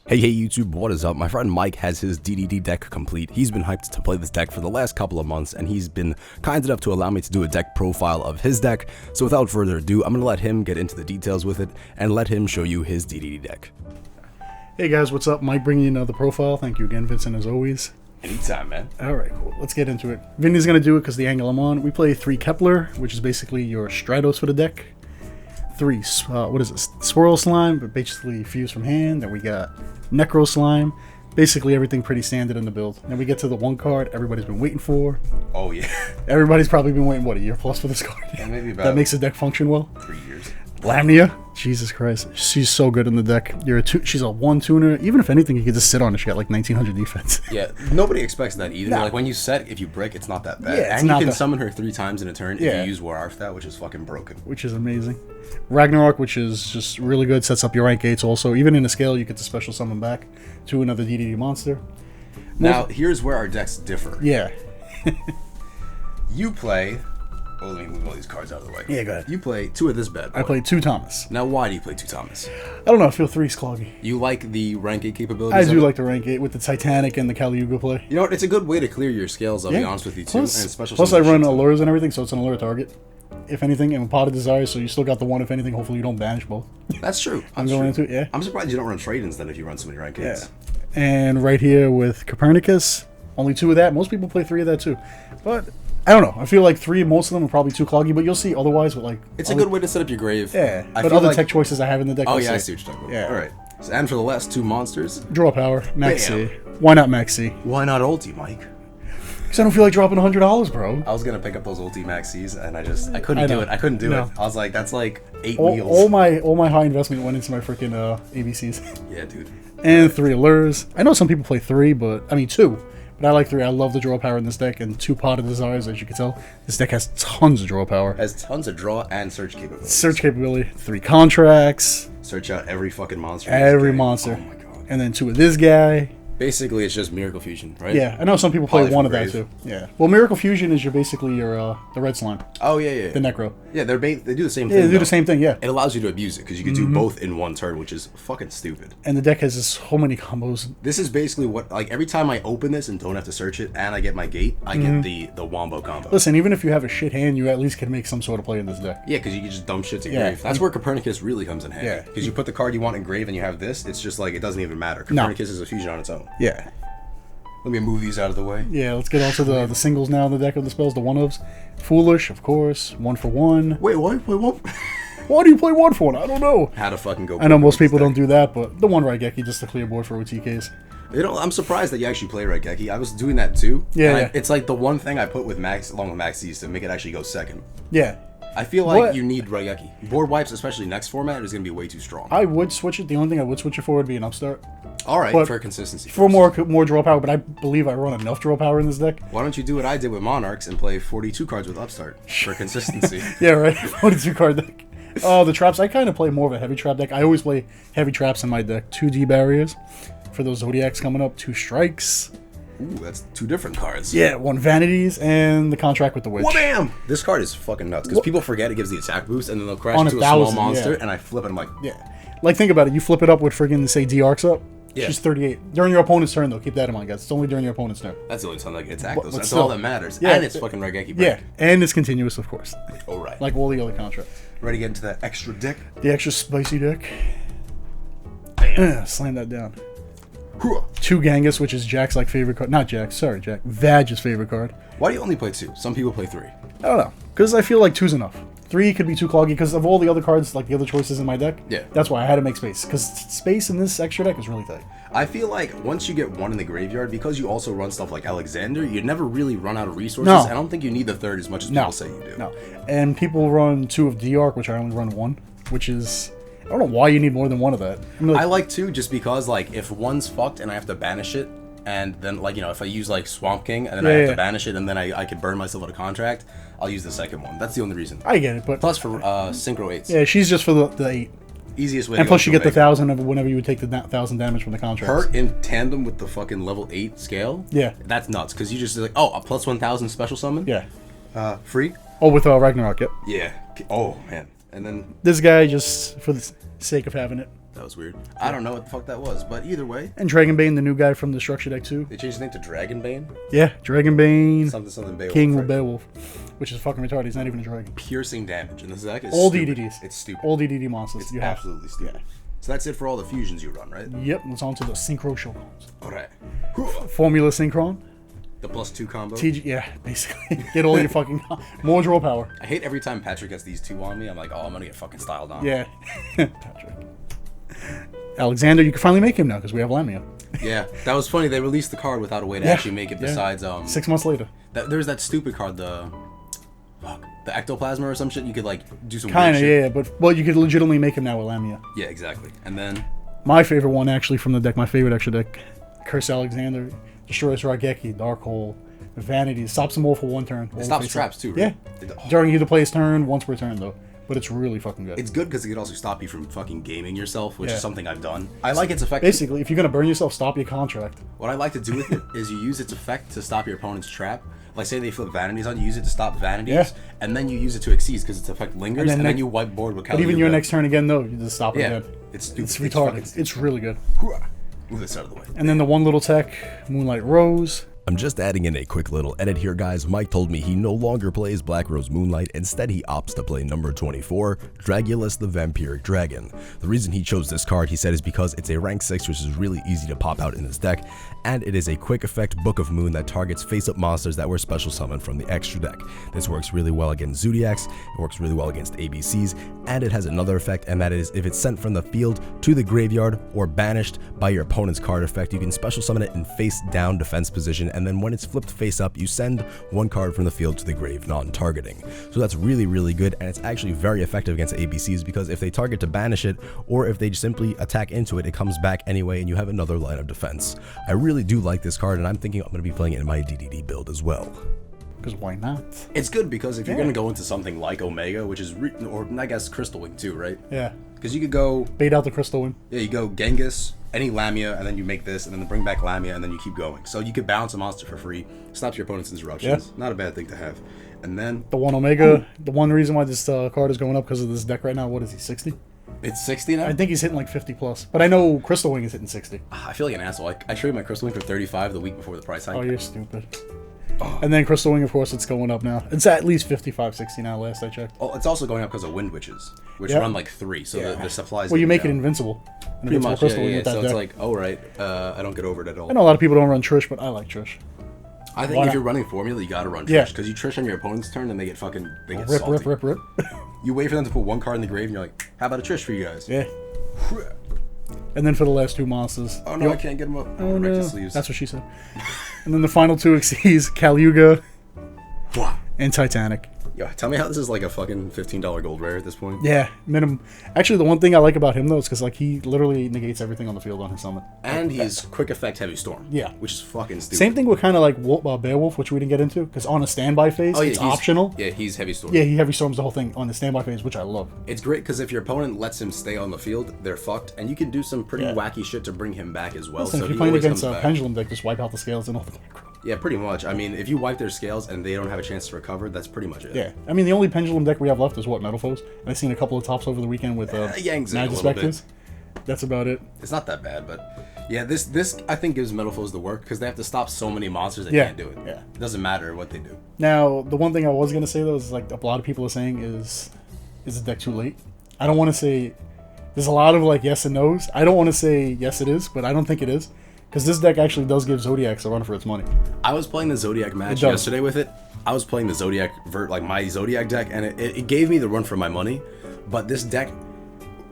Hey YouTube, what is up? My friend Mike has his DDD deck complete. He's been hyped to play this deck for the last couple of months, and he's been kind enough to allow me to do a deck profile of his deck. So without further ado, I'm going to let him get into the details with it, and let him show you his DDD deck. Hey guys, what's up? Mike bringing you another profile. Thank you again, Vincent, as always. Anytime, man. Alright, cool. Let's get into it. Vinny's going to do it because the angle I'm on. We play 3 Kepler, which is basically your Stratos for the deck. 3, Swirl Slime, but basically fused from hand. Then we got Necro Slime. Basically everything pretty standard in the build. Then we get to the one card everybody's been waiting for. Oh, yeah. Everybody's probably been waiting, what, a year plus for this card? Yeah, maybe about that makes the deck function well. 3 years. Lamnia, Jesus Christ, she's so good in the deck. She's a 1-tuner. Even if anything, you could just sit on her. She got like 1900 defense. Yeah, nobody expects that either. Nah. Like when you set, if you break, it's not that bad. Yeah, and you can summon her 3 times in a turn if you use War Arthat, which is fucking broken. Which is amazing. Ragnarok, which is just really good, sets up your rank 8s also. Even in a scale, you get to special summon back to another DDD monster. Now, here's where our decks differ. Yeah. You play... Oh, let me move all these cards out of the way. Yeah, go ahead. You play 2 of this bad boy. I play 2 Thomas. Now, why do you play 2 Thomas? I don't know, I feel 3's cloggy. You like the rank 8 capabilities? I do like the rank 8 with the Titanic and the Kali Yuga play. You know what? It's a good way to clear your scales, I'll be honest with you, too. Plus, and special plus I run allures and everything, so it's an allure target. If anything, and Pot of Desire, so you still got the one, if anything. Hopefully you don't banish both. That's true. I'm going into it, yeah. I'm surprised you don't run trade-ins then if you run so many rank 8s. Yeah. And right here with Copernicus, only 2 of that. Most people play 3 of that too. But I don't know. I feel like 3, most of them are probably too cloggy, but you'll see otherwise with like... It's a good way to set up your grave. Yeah, but other tech choices I have in the deck... Oh yeah, I see what you're talking about. Yeah. Alright. So, and for the last 2 monsters... Draw power, Max C. Why not Max C? Why not ulti, Mike? Because I don't feel like dropping $100, bro. I was gonna pick up those ulti Maxis, and I couldn't do it. I couldn't do it. I was like, that's like 8 wheels. All my high investment went into my freaking ABCs. Yeah, dude. And 3 allures. I know some people play 3, but... I mean, 2. But I like 3. I love the draw power in this deck, and 2 Pot of Desires, as you can tell. This deck has tons of draw power. Has tons of draw and search capability. Search capability. 3 contracts. Search out every fucking monster. Every monster. Oh my god. And then 2 of this guy. Basically, it's just Miracle Fusion, right? Yeah, I know some people play 1 of that too. Yeah. Well, Miracle Fusion is basically your the red slime. Oh yeah. The Necro. Yeah, they do the same thing. Yeah, they do the same thing. Yeah. It allows you to abuse it because you can do both in one turn, which is fucking stupid. And the deck has so many combos. This is basically what, like, every time I open this and don't have to search it, and I get my gate, I get the wombo combo. Listen, even if you have a shit hand, you at least can make some sort of play in this deck. Yeah, because you can just dump shit to grave. That's where Copernicus really comes in handy. Yeah. Because you put the card you want in grave and you have this, it's just like, it doesn't even matter. Copernicus is a fusion on its own. Yeah. Let me move these out of the way. Yeah, let's get on to the singles now in the deck of the spells, the 1-ofs. Foolish, of course. 1 for 1. Wait, what? Why do you play 1 for 1? I don't know. How to fucking go. I know most people don't do that, but the 1 Raigeki just to clear board for OTKs. You know, I'm surprised that you actually play Raigeki. I was doing that too. Yeah, it's like the one thing I put with Max, along with Maxis, to make it actually go second. Yeah. I feel like you need Raigeki. Board wipes, especially next format, is going to be way too strong. I would switch it. The only thing I would switch it for would be an upstart. Alright, for consistency. For more draw power, but I believe I run enough draw power in this deck. Why don't you do what I did with Monarchs and play 42 cards with upstart for consistency? Yeah, right. 42 card deck. Oh, the traps. I kind of play more of a heavy trap deck. I always play heavy traps in my deck. 2 D barriers for those Zodiacs coming up. 2 strikes. Ooh, that's 2 different cards. Yeah, 1 Vanities and the contract with the Witch. Wha-bam! This card is fucking nuts because people forget it gives the attack boost and then they'll crash into a small monster and I flip it. I'm like, yeah. Like, think about it. You flip it up with friggin', say, D-Arcs up. Yeah. She's 38. During your opponent's turn, though. Keep that in mind, guys. It's only during your opponent's turn. That's the only time I get attacked, though. So that's still, all that matters. Yeah, and it's fucking Raigeki break. Yeah, and it's continuous, of course. Alright. Like all the other contracts. Ready to get into that extra deck? The extra spicy deck. Bam. Slam that down. 2 Genghis, which is Jack's favorite card. Not Jack, sorry, Jack. Vag's favorite card. Why do you only play 2? Some people play 3. I don't know. Because I feel like 2's enough. 3 could be too cloggy because of all the other cards, like the other choices in my deck. Yeah. That's why I had to make space. Because space in this extra deck is really tight. I feel like once you get 1 in the graveyard, because you also run stuff like Alexander, you never really run out of resources. No. I don't think you need the 3rd as much as people say you do. No. And people run 2 of D-Arc, which I only run 1, which is... I don't know why you need more than 1 of that. I like 2 just because, like, if 1's fucked and I have to banish it, and then, like, you know, if I use, like, Swamp King, and then I have to banish it, and then I could burn myself out of contract, I'll use the second one. That's the only reason. I get it, but... Plus for Synchro 8s. Yeah, she's just for the 8. Easiest way and to plus you get the Omega. 1,000 of whenever you would take the 1,000 damage from the contract. Her in tandem with the fucking level 8 scale? Yeah. That's nuts, because you just, like, oh, a plus 1,000 special summon? Yeah. Free? Oh, with Ragnarok, yep. Yeah. Oh, man. And then... This guy, just for the sake of having it. That was weird. I don't know what the fuck that was, but either way. And Dragonbane, the new guy from the Structure deck too. They changed his name to Dragonbane? Yeah, Dragonbane. Something Beowulf. King right? Beowulf, which is fucking retarded. He's not even a dragon. Piercing damage in this deck is all stupid. DDDs. It's stupid. All DDD monsters. It's you have. absolutely stupid. So that's it for all the fusions you run, right? Yep, let's on to the Synchro Showdowns. Alright. Formula Synchron. The +2 combo. TG, yeah, basically. Get all your fucking... More draw power. I hate every time Patrick gets these two on me. I'm like, oh, I'm gonna get fucking styled on. Yeah. Patrick. Alexander, you can finally make him now because we have Lamia. Yeah, that was funny. They released the card without a way to actually make it besides... 6 months later. There's that stupid card, the ectoplasma or some shit. You could, like, do some Kind of, weird shit. yeah, but... Well, you could legitimately make him now with Lamia. Yeah, exactly. And then... My favorite one, actually, from the deck, my favorite extra deck, Curse Alexander, destroys Raigeki, Darkhold, Vanity, stops them all for 1 turn. It stops traps, too, right? Yeah. During either player's turn, once per turn, though. But it's really fucking good. It's good because it could also stop you from fucking gaming yourself, which is something I've done. I like its effect. Basically, if you're going to burn yourself, stop your contract. What I like to do with it is you use its effect to stop your opponent's trap. Like, say they flip Vanities on you, use it to stop Vanities, and then you use it to Exceed because its effect lingers, and then you wipe board with Caliuga. But even your next turn again, though, you just stop it again. It's stupid. It's retarded. It's really good. Move this out of the way. And then the one little tech, Moonlight Rose. I'm just adding in a quick little edit here, guys. Mike told me he no longer plays Black Rose Moonlight. Instead, he opts to play number 24, Dragulus the Vampiric Dragon. The reason he chose this card, he said, is because it's a rank 6, which is really easy to pop out in this deck, and it is a quick effect Book of Moon that targets face-up monsters that were special summoned from the extra deck. This works really well against Zodiacs, it works really well against ABCs, and it has another effect, and that is if it's sent from the field to the graveyard or banished by your opponent's card effect, you can special summon it in face-down defense position, and then when it's flipped face up, you send 1 card from the field to the grave, non-targeting. So that's really, really good, and it's actually very effective against ABCs because if they target to banish it, or if they just simply attack into it, it comes back anyway, and you have another line of defense. I really do like this card, and I'm thinking I'm going to be playing it in my DDD build as well. Because why not? It's good because if you're going to go into something like Omega, which is, or I guess Crystal Wing too, right? Yeah. Because you could go... Bait out the Crystal Wing. Yeah, you go Genghis, any Lamia, and then you make this, and then bring back Lamia, and then you keep going. So you could bounce a monster for free, stops your opponent's interruptions. Not a bad thing to have. And then... The one Omega, the one reason why this card is going up because of this deck right now, what is he, 60? It's 60 now? I think he's hitting like 50 plus. But I know Crystal Wing is hitting 60. I feel like an asshole. I traded my Crystal Wing for 35 the week before the price hike. Oh, you're stupid. And then Crystal Wing, of course, it's going up now. It's at least 55, 60 now, last I checked. Oh, it's also going up because of Wind Witches, which run like 3, so the supplies... Well, you make it invincible. Pretty much, yeah. So it's like, oh, right, I don't get over it at all. I know a lot of people don't run Trish, but I like Trish. I think if you're running Formula, you gotta run Trish, because you Trish on your opponent's turn, and they get fucking... They get salty. Rip. You wait for them to put 1 card in the grave, and you're like, how about a Trish for you guys? Yeah. And then for the last 2 monsters... Oh, no, I can't get them up. Oh, no. That's what she said. And then the final 2 Xyz, Caliuga and Titanic. Yo, tell me how this is like a fucking $15 gold rare at this point. Yeah, minimum. Actually, the one thing I like about him, though, is because like he literally negates everything on the field on his summon. And he's quick effect heavy storm. Yeah. Which is fucking stupid. Same thing with kind of like Beowulf, which we didn't get into, because on a standby phase, it's optional. Yeah, he's heavy storm. Yeah, he heavy storms the whole thing on the standby phase, which I love. It's great because if your opponent lets him stay on the field, they're fucked, and you can do some pretty wacky shit to bring him back as well. Listen, so if you're playing against a pendulum deck, just wipe out the scales and all the micro. Yeah, pretty much. I mean, if you wipe their scales and they don't have a chance to recover, that's pretty much it. Yeah, I mean, the only pendulum deck we have left is what, Metal Foes? And I've seen a couple of tops over the weekend with Yang's Magic Spectres. That's about it. It's not that bad, but yeah, this I think gives Metal Foes the work because they have to stop so many monsters they can't do it. Yeah, it doesn't matter what they do. Now, the one thing I was gonna say though is like a lot of people are saying is the deck too late? I don't want to say. There's a lot of like yes and no's. I don't want to say yes it is, but I don't think it is. Because this deck actually does give Zodiacs a run for its money. I was playing the Zodiac match yesterday with it. I was playing the Zodiac, my Zodiac deck, and it gave me the run for my money. But this deck,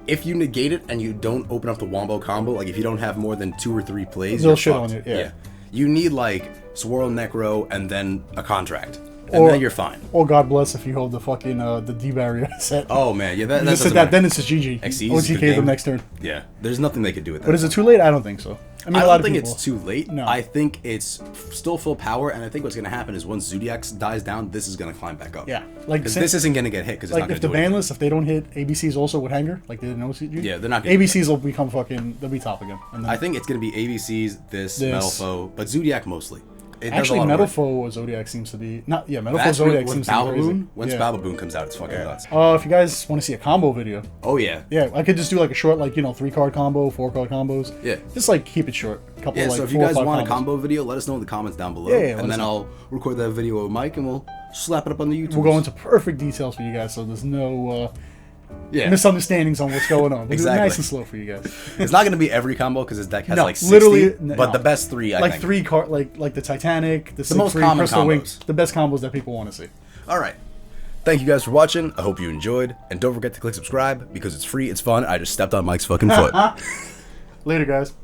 if you negate it and you don't open up the Wombo combo, like if you don't have more than 2 or 3 plays, they'll shit on it, yeah. You need like Swirl Necro and then a contract. And then you're fine. Or God bless if you hold the fucking the D barrier set. Oh man, yeah, that doesn't matter. Then it's just GG. OTK them next turn. Yeah, there's nothing they could do with that. But is it too late? I don't think so. I mean, don't think it's too late. No. I think it's still full power, and I think what's going to happen is once Zodiac dies down, this is going to climb back up. Yeah, like this isn't going to get hit because it's not going to do anything. Like if the ban list, if they don't hit ABCs also with Hanger, like they didn't OCG. Yeah, they're not. ABCs will become fucking. They'll be top again. I think it's going to be ABCs, this Metal Foe, but Zodiac mostly. It does Actually, a lot Metal of work. Foe Zodiac seems to be not. Yeah, Metal Foe That's Zodiac with seems to be crazy. Bababoon. Once Yeah. Bababoon comes out, it's fucking nuts. If you guys want to see a combo video, Oh yeah. yeah, I could just do like a short, like 3-card combo, 4-card combos. Yeah. Just like keep it short. A couple Yeah, like so if you 4 or guys 5 want a combos. combo video, let us know in the comments down below. Yeah, let and us then know. I'll record that video with Mike and we'll slap it up on the YouTube. We'll go into perfect details for you guys, so there's no yeah. misunderstandings on what's going on. We'll do it Exactly. nice and slow for you guys. It's not going to be every combo because his deck has No, like 60, literally, but no. the best 3, I Like think. 3 card, like the Titanic, the most Siegfried, common Crystal Wing, combos. the best combos that people want to see. All right. Thank you guys for watching. I hope you enjoyed. And don't forget to click subscribe because it's free, it's fun. I just stepped on Mike's fucking foot. Later, guys.